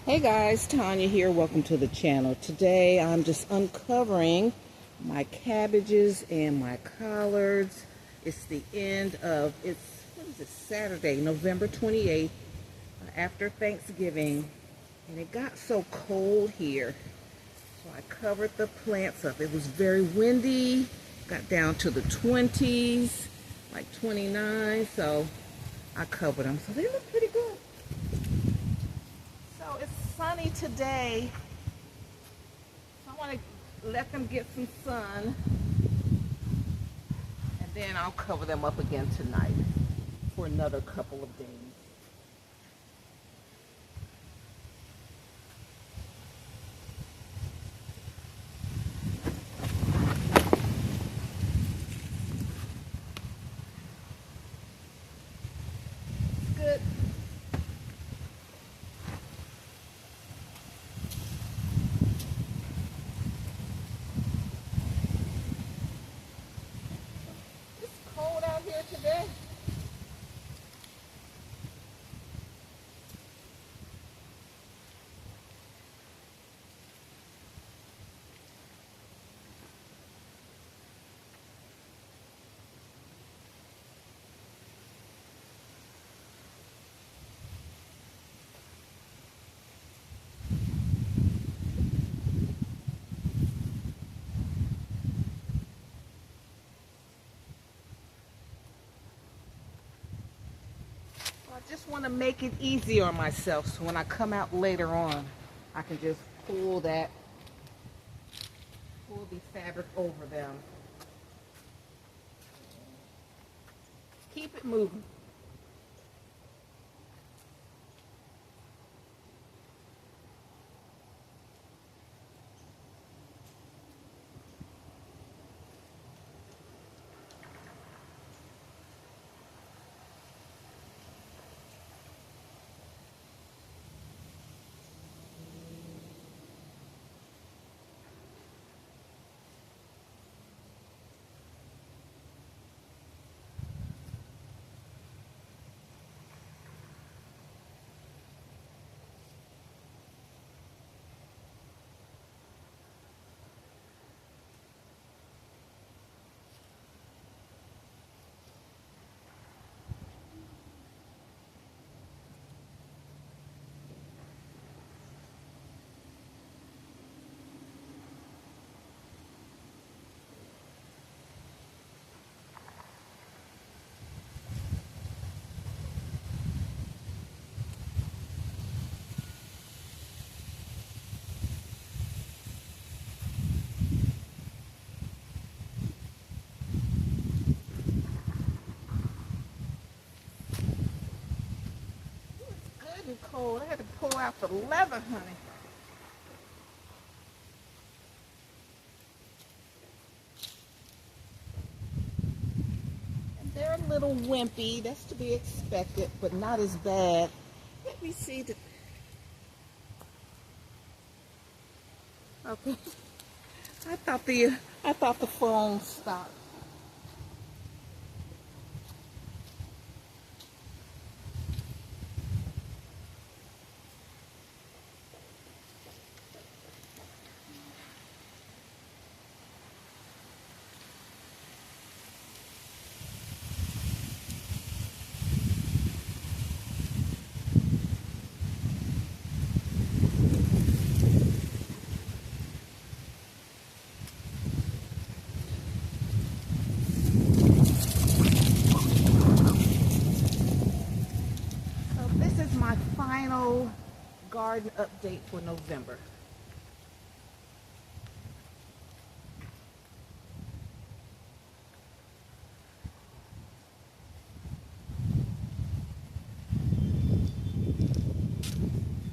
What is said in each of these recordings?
Hey guys, Tanya here. Welcome to the channel. Today I'm just uncovering my cabbages and my collards. It's the end of, Saturday, November 28th, after Thanksgiving. And it got so cold here. So I covered the plants up. It was very windy, got down to the 20s, like 29. So I covered them. So they look pretty good. So it's sunny today. So I want to let them get some sun. And then I'll cover them up again tonight for another couple of days. Good. It's cold out here today. I just want to make it easier on myself so when I come out later on, I can just pull the fabric over them. Keep it moving. Good and cold. I had to pull out the leather, honey. And they're a little wimpy. That's to be expected, but not as bad. Let me see the... Okay. I thought the phone stopped. This is my final garden update for November.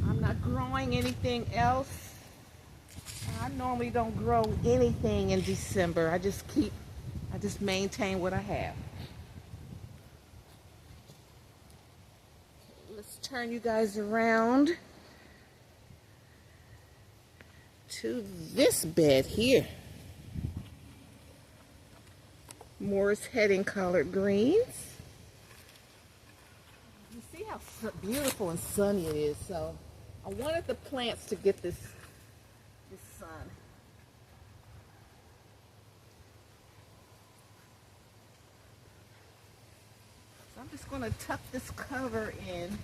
I'm not growing anything else. I normally don't grow anything in December. I just maintain what I have. Let's turn you guys around to this bed here. Morris heading collard greens. You see how beautiful and sunny it is. So I wanted the plants to get this sun. So I'm just going to tuck this cover in.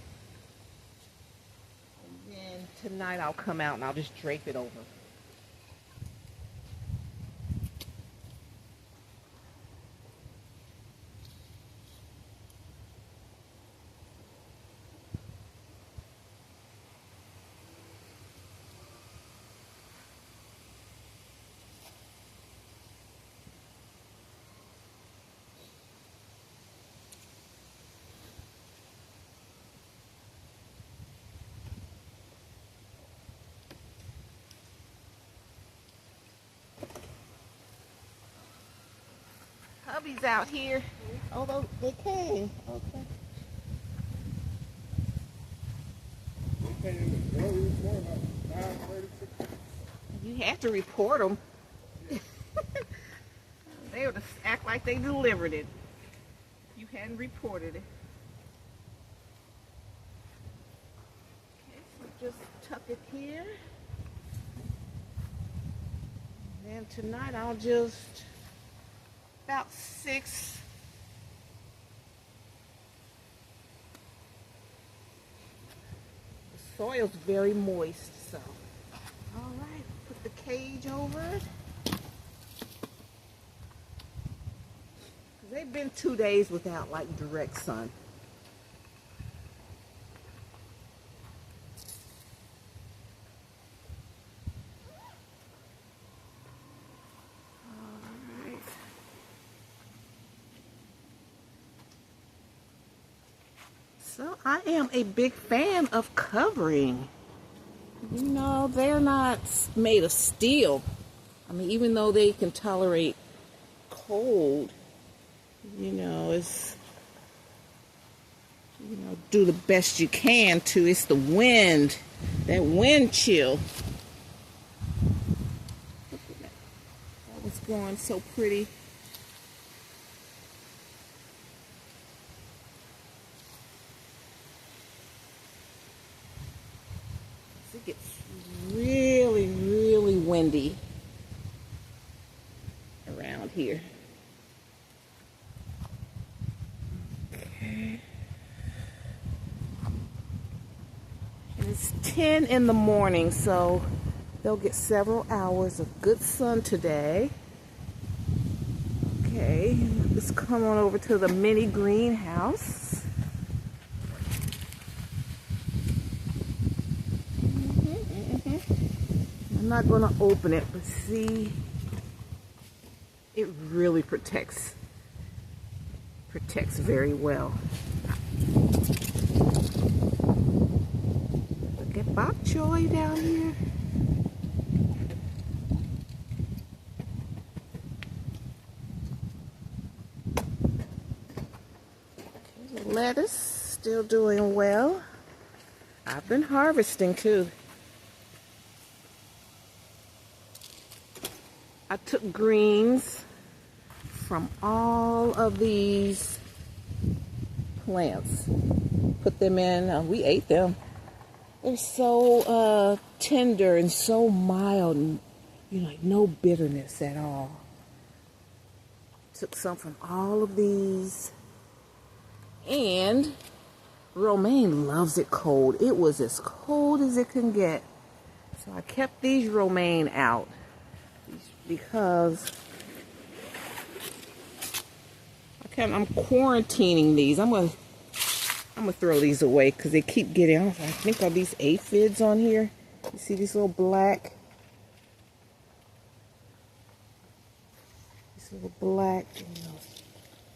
And then tonight I'll come out and I'll just drape it over. Hubby's out here. Although they came. Okay. You have to report them. They would act like they delivered it. You hadn't reported it. Okay, so just tuck it here. And then tonight I'll just about 6. The soil's very moist, so. All right, put the cage over it. They've been 2 days without like direct sun. So I am a big fan of covering. You know, they're not made of steel. I mean, even though they can tolerate cold, you know, it's, you know, do the best you can to. It's the wind, that wind chill. Look at that. That was going so pretty. It gets really, really windy around here. Okay. And it's 10 in the morning, so they'll get several hours of good sun today. Okay, let's come on over to the mini greenhouse. I'm not going to open it, but see, it really protects very well. Look at bok choy down here. Okay, the lettuce still doing well. I've been harvesting too. I took greens from all of these plants, put them in, we ate them. They're so tender and so mild, and you know, like no bitterness at all. Took some from all of these, and romaine loves it cold. It was as cold as it can get, so I kept these romaine out. Because I'm quarantining these. I'm gonna throw these away because they keep getting. I think are these aphids on here? You see these little black,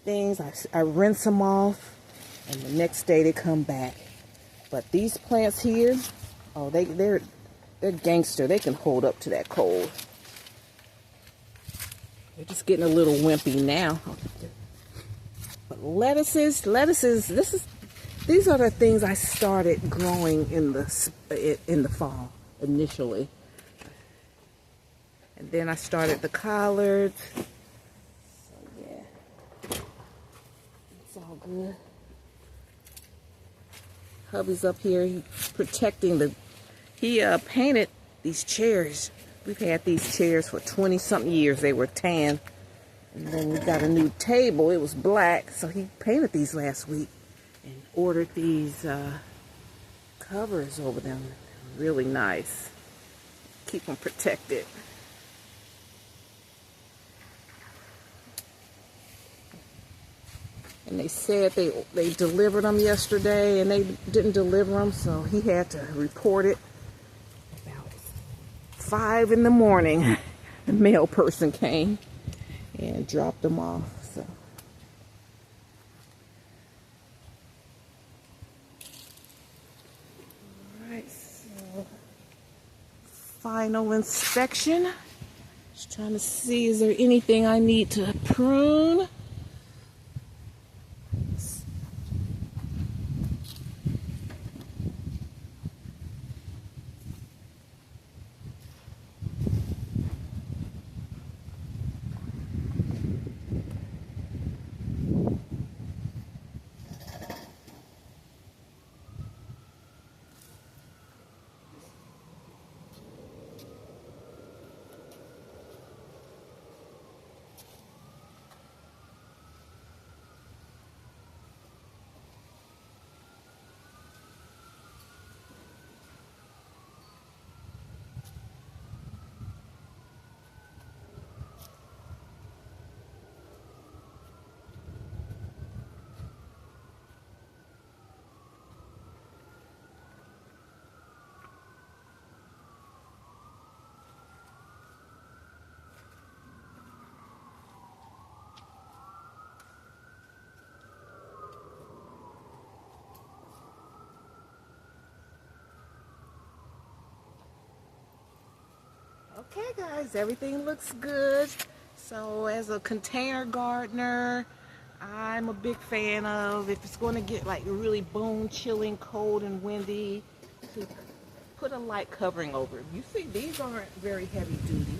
things. I rinse them off, and the next day they come back. But these plants here, oh, they're gangster. They can hold up to that cold. They're just getting a little wimpy now. But lettuces, these are the things I started growing in the fall initially. And then I started the collards. So yeah, it's all good. Hubby's up here, he's protecting He painted these chairs. We've had these chairs for 20-something years. They were tan. And then we got a new table. It was black. So he painted these last week and ordered these covers over them. Really nice. Keep them protected. And they said they delivered them yesterday, and they didn't deliver them, so he had to report it. About 5 in the morning, the mail person came and dropped them off. So. All right, so final inspection. Just trying to see, is there anything I need to prune? Okay guys, everything looks good. So as a container gardener, I'm a big fan of, if it's going to get like really bone chilling, cold and windy, to put a light covering over it. You see, these aren't very heavy duty,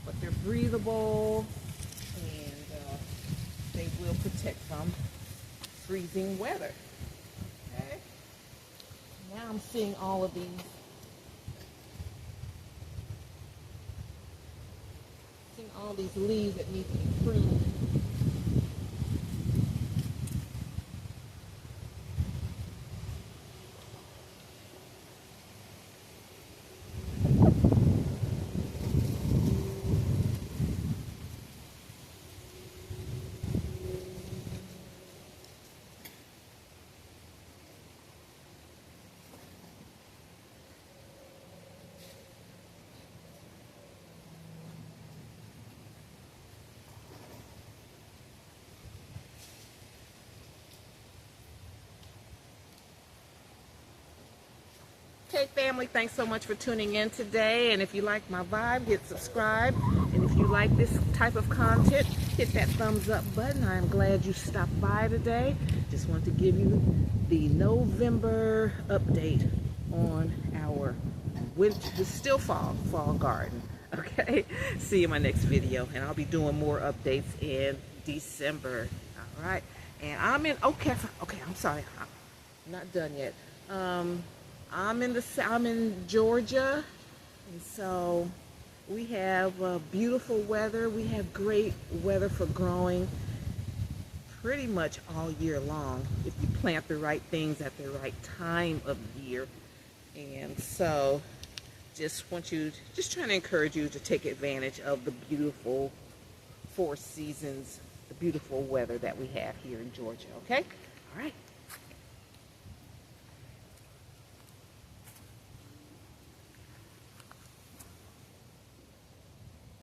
but they're breathable, and they will protect from freezing weather. Okay. Now I'm seeing all of these. All these leaves that need to be pruned. Okay, family, thanks so much for tuning in today. And if you like my vibe, hit subscribe. And if you like this type of content, hit that thumbs up button. I'm glad you stopped by today. Just want to give you the November update on our winter, still fall garden. Okay, see you in my next video. And I'll be doing more updates in December. All right. And I'm in, okay, I'm sorry. I'm not done yet. I'm in Georgia, and so we have beautiful weather. We have great weather for growing pretty much all year long if you plant the right things at the right time of the year. And so just trying to encourage you to take advantage of the beautiful 4 seasons, the beautiful weather that we have here in Georgia. Okay? All right.